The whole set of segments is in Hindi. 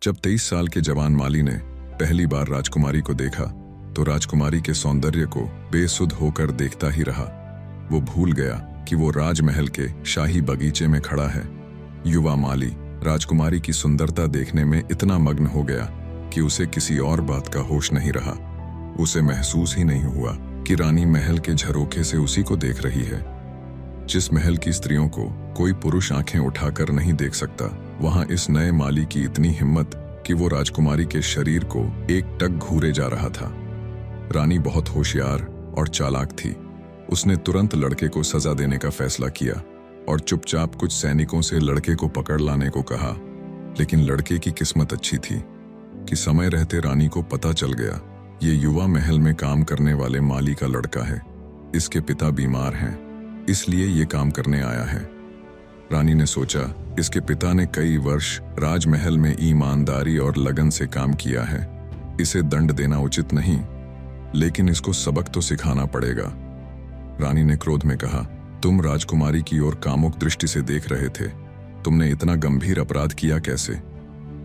जब 23 साल के जवान माली ने पहली बार राजकुमारी को देखा तो राजकुमारी के सौंदर्य को बेसुध होकर देखता ही रहा। वो भूल गया कि वो राजमहल के शाही बगीचे में खड़ा है। युवा माली राजकुमारी की सुंदरता देखने में इतना मग्न हो गया कि उसे किसी और बात का होश नहीं रहा। उसे महसूस ही नहीं हुआ कि रानी महल के झरोखे से उसी को देख रही है। जिस महल की स्त्रियों को कोई पुरुष आंखें उठाकर नहीं देख सकता, वहां इस नए माली की इतनी हिम्मत कि वो राजकुमारी के शरीर को एक टक घूरे जा रहा था। रानी बहुत होशियार और चालाक थी। उसने तुरंत लड़के को सजा देने का फैसला किया और चुपचाप कुछ सैनिकों से लड़के को पकड़ लाने को कहा। लेकिन लड़के की किस्मत अच्छी थी कि समय रहते रानी को पता चल गया ये युवा महल में काम करने वाले माली का लड़का है। इसके पिता बीमार हैं, इसलिए ये काम करने आया है। रानी ने सोचा इसके पिता ने कई वर्ष राजमहल में ईमानदारी और लगन से काम किया है, इसे दंड देना उचित नहीं, लेकिन इसको सबक तो सिखाना पड़ेगा। रानी ने क्रोध में कहा, तुम राजकुमारी की ओर कामुक दृष्टि से देख रहे थे, तुमने इतना गंभीर अपराध किया कैसे?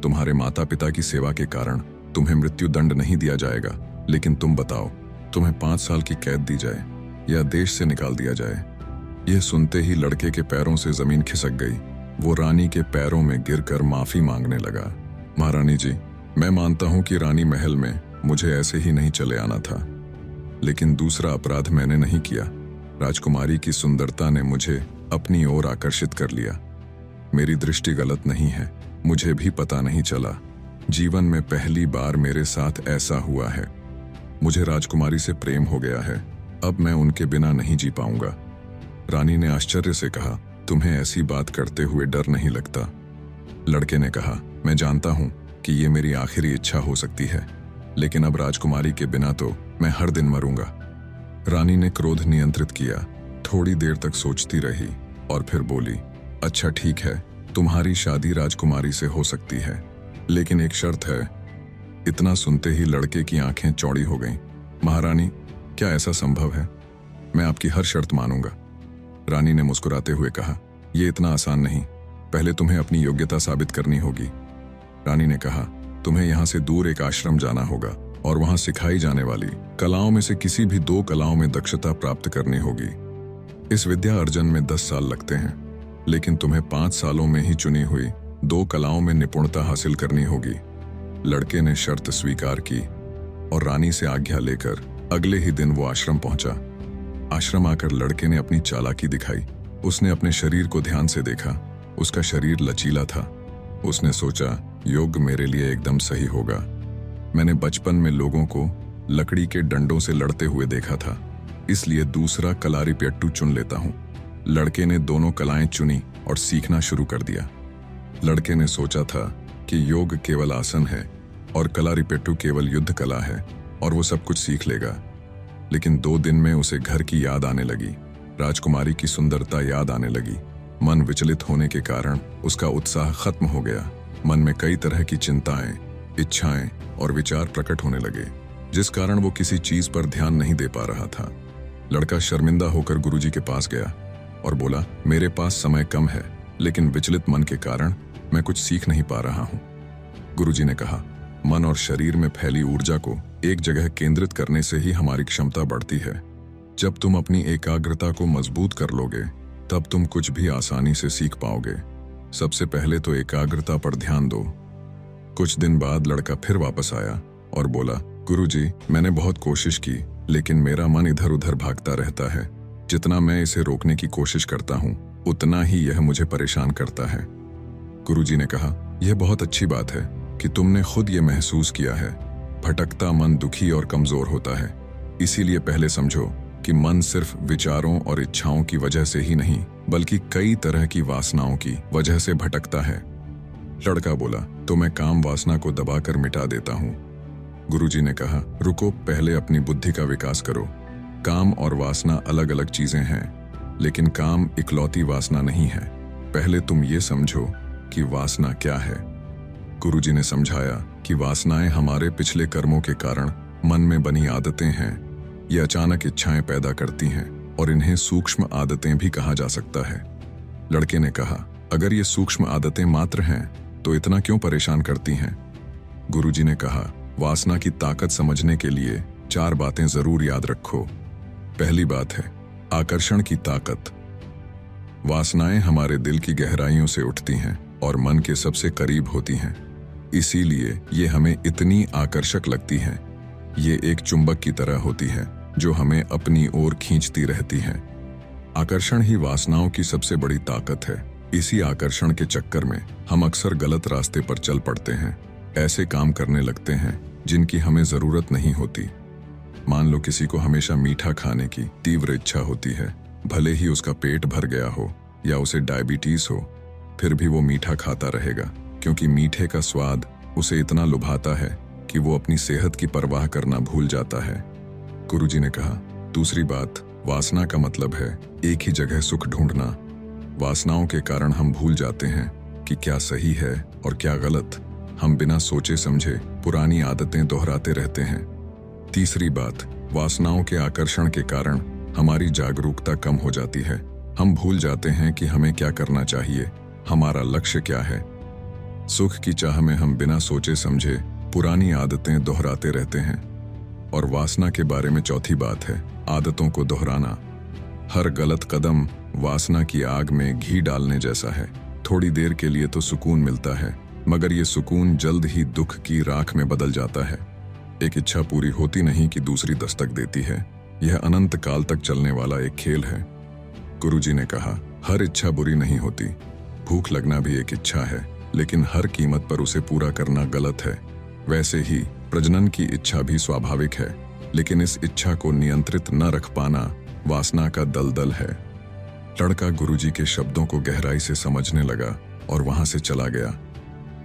तुम्हारे माता पिता की सेवा के कारण तुम्हें मृत्यु दंड नहीं दिया जाएगा, लेकिन तुम बताओ, तुम्हें 5 साल की कैद दी जाए या देश से निकाल दिया जाए? यह सुनते ही लड़के के पैरों से जमीन खिसक गई। वो रानी के पैरों में गिरकर माफी मांगने लगा। महारानी जी, मैं मानता हूं कि रानी महल में मुझे ऐसे ही नहीं चले आना था, लेकिन दूसरा अपराध मैंने नहीं किया। राजकुमारी की सुंदरता ने मुझे अपनी ओर आकर्षित कर लिया। मेरी दृष्टि गलत नहीं है, मुझे भी पता नहीं चला। जीवन में पहली बार मेरे साथ ऐसा हुआ है। मुझे राजकुमारी से प्रेम हो गया है, अब मैं उनके बिना नहीं जी पाऊंगा। रानी ने आश्चर्य से कहा, तुम्हें ऐसी बात करते हुए डर नहीं लगता? लड़के ने कहा, मैं जानता हूं कि ये मेरी आखिरी इच्छा हो सकती है, लेकिन अब राजकुमारी के बिना तो मैं हर दिन मरूंगा। रानी ने क्रोध नियंत्रित किया, थोड़ी देर तक सोचती रही और फिर बोली, अच्छा ठीक है, तुम्हारी शादी राजकुमारी से हो सकती है, लेकिन एक शर्त है। इतना सुनते ही लड़के की आंखें चौड़ी हो गईं। महारानी, क्या ऐसा संभव है? मैं आपकी हर शर्त मानूंगा। रानी ने मुस्कुराते हुए कहा, यह इतना आसान नहीं, पहले तुम्हें अपनी योग्यता साबित करनी होगी। रानी ने कहा, तुम्हें यहां से दूर एक आश्रम जाना होगा और वहां सिखाई जाने वाली कलाओं में से किसी भी 2 कलाओं में दक्षता प्राप्त करनी होगी। इस विद्या अर्जन में 10 साल लगते हैं, लेकिन तुम्हें 5 सालों में ही चुनी हुई 2 कलाओं में निपुणता हासिल करनी होगी। लड़के ने शर्त स्वीकार की और रानी से आज्ञा लेकर अगले ही दिन वो आश्रम पहुंचा। आश्रम आकर लड़के ने अपनी चालाकी दिखाई। उसने अपने शरीर को ध्यान से देखा। उसका शरीर लचीला था। उसने सोचा, योग मेरे लिए एकदम सही होगा। मैंने बचपन में लोगों को लकड़ी के डंडों से लड़ते हुए देखा था, इसलिए दूसरा कलारिपयट्टू चुन लेता हूं। लड़के ने दोनों कलाएं चुनी और सीखना शुरू कर दिया। लड़के ने सोचा था कि योग केवल आसन है और कलारिपयट्टू केवल युद्ध कला है और वो सब कुछ सीख लेगा। लेकिन 2 दिन में उसे घर की याद आने लगी, राजकुमारी की सुंदरता याद आने लगी। मन विचलित होने के कारण उसका उत्साह खत्म हो गया। मन में कई तरह की चिंताएं, इच्छाएं और विचार प्रकट होने लगे, जिस कारण वो किसी चीज पर ध्यान नहीं दे पा रहा था। लड़का शर्मिंदा होकर गुरुजी के पास गया और बोला, मेरे पास समय कम है, लेकिन विचलित मन के कारण मैं कुछ सीख नहीं पा रहा हूं। गुरुजी ने कहा, मन और शरीर में फैली ऊर्जा को एक जगह केंद्रित करने से ही हमारी क्षमता बढ़ती है। जब तुम अपनी एकाग्रता को मजबूत कर लोगे, तब तुम कुछ भी आसानी से सीख पाओगे। सबसे पहले तो एकाग्रता पर ध्यान दो। कुछ दिन बाद लड़का फिर वापस आया और बोला, गुरुजी, मैंने बहुत कोशिश की, लेकिन मेरा मन इधर उधर भागता रहता है। जितना मैं इसे रोकने की कोशिश करता हूं, उतना ही यह मुझे परेशान करता है। गुरुजी ने कहा, यह बहुत अच्छी बात है कि तुमने खुद ये महसूस किया है। भटकता मन दुखी और कमजोर होता है, इसीलिए पहले समझो कि मन सिर्फ विचारों और इच्छाओं की वजह से ही नहीं, बल्कि कई तरह की वासनाओं की वजह से भटकता है। लड़का बोला, तो मैं काम वासना को दबाकर मिटा देता हूं। गुरुजी ने कहा, रुको, पहले अपनी बुद्धि का विकास करो। काम और वासना अलग अलग चीजें हैं, लेकिन काम इकलौती वासना नहीं है। पहले तुम ये समझो कि वासना क्या है। गुरुजी ने समझाया कि वासनाएं हमारे पिछले कर्मों के कारण मन में बनी आदतें हैं। ये अचानक इच्छाएं पैदा करती हैं और इन्हें सूक्ष्म आदतें भी कहा जा सकता है। लड़के ने कहा, अगर ये सूक्ष्म आदतें मात्र हैं तो इतना क्यों परेशान करती हैं? गुरुजी ने कहा, वासना की ताकत समझने के लिए 4 बातें जरूर याद रखो। पहली बात है आकर्षण की ताकत। वासनाएं हमारे दिल की गहराइयों से उठती हैं और मन के सबसे करीब होती हैं। इसीलिए ये हमें इतनी आकर्षक लगती हैं। ये एक चुंबक की तरह होती है जो हमें अपनी ओर खींचती रहती हैं। आकर्षण ही वासनाओं की सबसे बड़ी ताकत है। इसी आकर्षण के चक्कर में हम अक्सर गलत रास्ते पर चल पड़ते हैं, ऐसे काम करने लगते हैं जिनकी हमें जरूरत नहीं होती। मान लो किसी को हमेशा मीठा खाने की तीव्र इच्छा होती है, भले ही उसका पेट भर गया हो या उसे डायबिटीज हो, फिर भी वो मीठा खाता रहेगा क्योंकि मीठे का स्वाद उसे इतना लुभाता है कि वो अपनी सेहत की परवाह करना भूल जाता है। गुरुजी ने कहा, दूसरी बात, वासना का मतलब है एक ही जगह सुख ढूंढना। वासनाओं के कारण हम भूल जाते हैं कि क्या सही है और क्या गलत। हम बिना सोचे समझे पुरानी आदतें दोहराते रहते हैं। तीसरी बात, वासनाओं के आकर्षण के कारण हमारी जागरूकता कम हो जाती है। हम भूल जाते हैं कि हमें क्या करना चाहिए, हमारा लक्ष्य क्या है। सुख की चाह में हम बिना सोचे समझे पुरानी आदतें दोहराते रहते हैं। और वासना के बारे में चौथी बात है आदतों को दोहराना। हर गलत कदम वासना की आग में घी डालने जैसा है। थोड़ी देर के लिए तो सुकून मिलता है, मगर ये सुकून जल्द ही दुख की राख में बदल जाता है। एक इच्छा पूरी होती नहीं कि दूसरी दस्तक देती है। यह अनंत काल तक चलने वाला एक खेल है। गुरुजी ने कहा, हर इच्छा बुरी नहीं होती। भूख लगना भी एक इच्छा है, लेकिन हर कीमत पर उसे पूरा करना गलत है। वैसे ही प्रजनन की इच्छा भी स्वाभाविक है, लेकिन इस इच्छा को नियंत्रित न रख पाना वासना का दलदल है। लड़का गुरुजी के शब्दों को गहराई से समझने लगा और वहां से चला गया।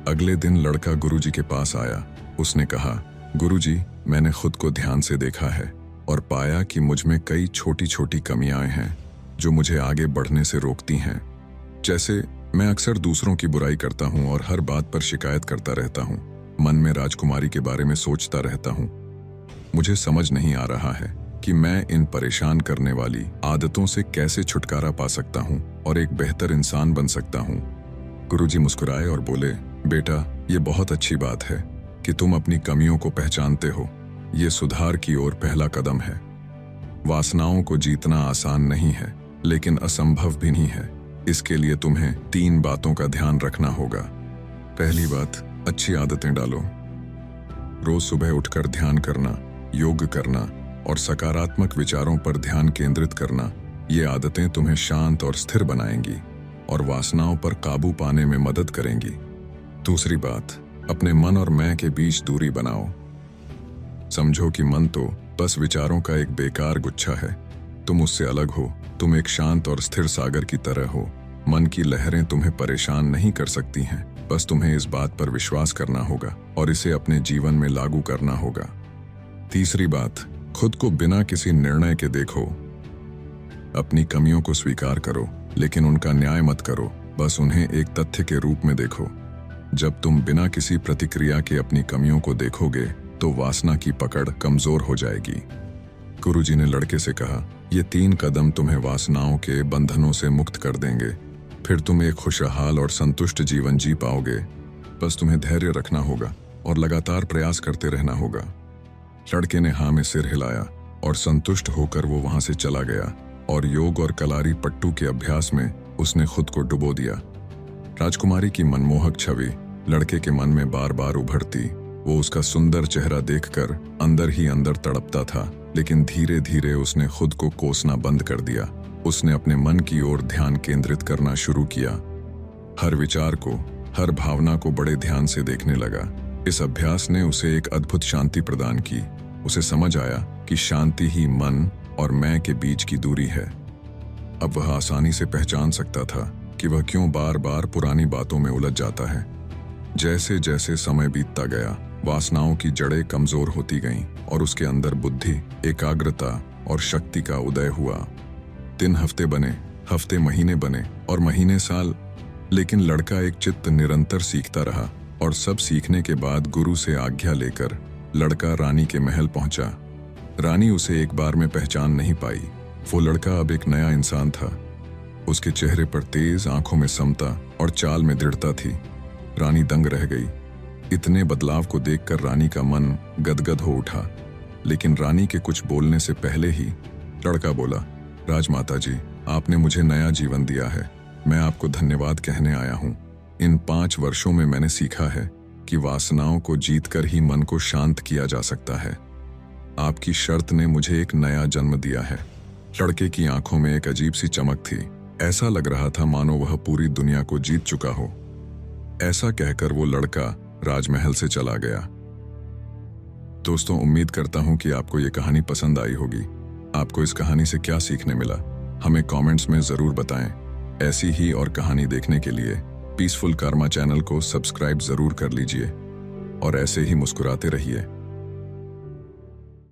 अगले दिन लड़का गुरुजी के पास आया। उसने कहा, गुरुजी, मैंने खुद को ध्यान से देखा है और पाया कि मुझ में कई छोटी छोटी कमियां हैं जो मुझे आगे बढ़ने से रोकती हैं। जैसे मैं अक्सर दूसरों की बुराई करता हूं और हर बात पर शिकायत करता रहता हूं। मन में राजकुमारी के बारे में सोचता रहता हूं। मुझे समझ नहीं आ रहा है कि मैं इन परेशान करने वाली आदतों से कैसे छुटकारा पा सकता हूं और एक बेहतर इंसान बन सकता हूं। गुरुजी मुस्कुराए और बोले, बेटा, ये बहुत अच्छी बात है कि तुम अपनी कमियों को पहचानते हो। ये सुधार की ओर पहला कदम है। वासनाओं को जीतना आसान नहीं है, लेकिन असंभव भी नहीं है। इसके लिए तुम्हें 3 बातों का ध्यान रखना होगा। पहली बात, अच्छी आदतें डालो। रोज सुबह उठकर ध्यान करना, योग करना और सकारात्मक विचारों पर ध्यान केंद्रित करना, ये आदतें तुम्हें शांत और स्थिर बनाएंगी और वासनाओं पर काबू पाने में मदद करेंगी। दूसरी बात, अपने मन और मैं के बीच दूरी बनाओ। समझो कि मन तो बस विचारों का एक बेकार गुच्छा है। तुम उससे अलग हो। तुम एक शांत और स्थिर सागर की तरह हो। मन की लहरें तुम्हें परेशान नहीं कर सकती हैं। बस तुम्हें इस बात पर विश्वास करना होगा और इसे अपने जीवन में लागू करना होगा। तीसरी बात, खुद को बिना किसी निर्णय के देखो। अपनी कमियों को स्वीकार करो, लेकिन उनका न्याय मत करो। बस उन्हें एक तथ्य के रूप में देखो। जब तुम बिना किसी प्रतिक्रिया के अपनी कमियों को देखोगे तो वासना की पकड़ कमजोर हो जाएगी। गुरुजी ने लड़के से कहा, ये 3 कदम तुम्हें वासनाओं के बंधनों से मुक्त कर देंगे। फिर तुम एक खुशहाल और संतुष्ट जीवन जी पाओगे। बस तुम्हें धैर्य रखना होगा और लगातार प्रयास करते रहना होगा। लड़के ने हाँ में सिर हिलाया और संतुष्ट होकर वो वहां से चला गया और योग और कलारी पट्टू के अभ्यास में उसने खुद को डुबो दिया। राजकुमारी की मनमोहक छवि लड़के के मन में बार बार उभरती। वो उसका सुंदर चेहरा देखकर अंदर ही अंदर तड़पता था, लेकिन धीरे धीरे उसने खुद को कोसना बंद कर दिया। उसने अपने मन की ओर ध्यान केंद्रित करना शुरू किया। हर विचार को, हर भावना को बड़े ध्यान से देखने लगा। इस अभ्यास ने उसे एक अद्भुत शांति प्रदान की। उसे समझ आया कि शांति ही मन और मैं के बीच की दूरी है। अब वह आसानी से पहचान सकता था कि वह क्यों बार बार पुरानी बातों में उलझ जाता है। जैसे जैसे समय बीतता गया, वासनाओं की जड़ें कमजोर होती गईं और उसके अंदर बुद्धि, एकाग्रता और शक्ति का उदय हुआ। दिन हफ्ते बने, हफ्ते महीने बने और महीने साल, लेकिन लड़का एक चित्त निरंतर सीखता रहा। और सब सीखने के बाद गुरु से आज्ञा लेकर लड़का रानी के महल पहुंचा। रानी उसे एक बार में पहचान नहीं पाई। वो लड़का अब एक नया इंसान था। उसके चेहरे पर तेज, आंखों में समता और चाल में दृढ़ता थी। रानी दंग रह गई। इतने बदलाव को देखकर रानी का मन गदगद हो उठा, लेकिन रानी के कुछ बोलने से पहले ही लड़का बोला, राजमाता जी, आपने मुझे नया जीवन दिया है। मैं आपको धन्यवाद कहने आया हूँ। इन 5 वर्षों में मैंने सीखा है कि वासनाओं को जीतकर ही मन को शांत किया जा सकता है। आपकी शर्त ने मुझे एक नया जन्म दिया है। लड़के की आंखों में एक अजीब सी चमक थी। ऐसा लग रहा था मानो वह पूरी दुनिया को जीत चुका हो। ऐसा कहकर वो लड़का राजमहल से चला गया। दोस्तों, उम्मीद करता हूं कि आपको ये कहानी पसंद आई होगी। आपको इस कहानी से क्या सीखने मिला, हमें कमेंट्स में जरूर बताएं। ऐसी ही और कहानी देखने के लिए पीसफुल कर्मा चैनल को सब्सक्राइब जरूर कर लीजिए और ऐसे ही मुस्कुराते रहिए।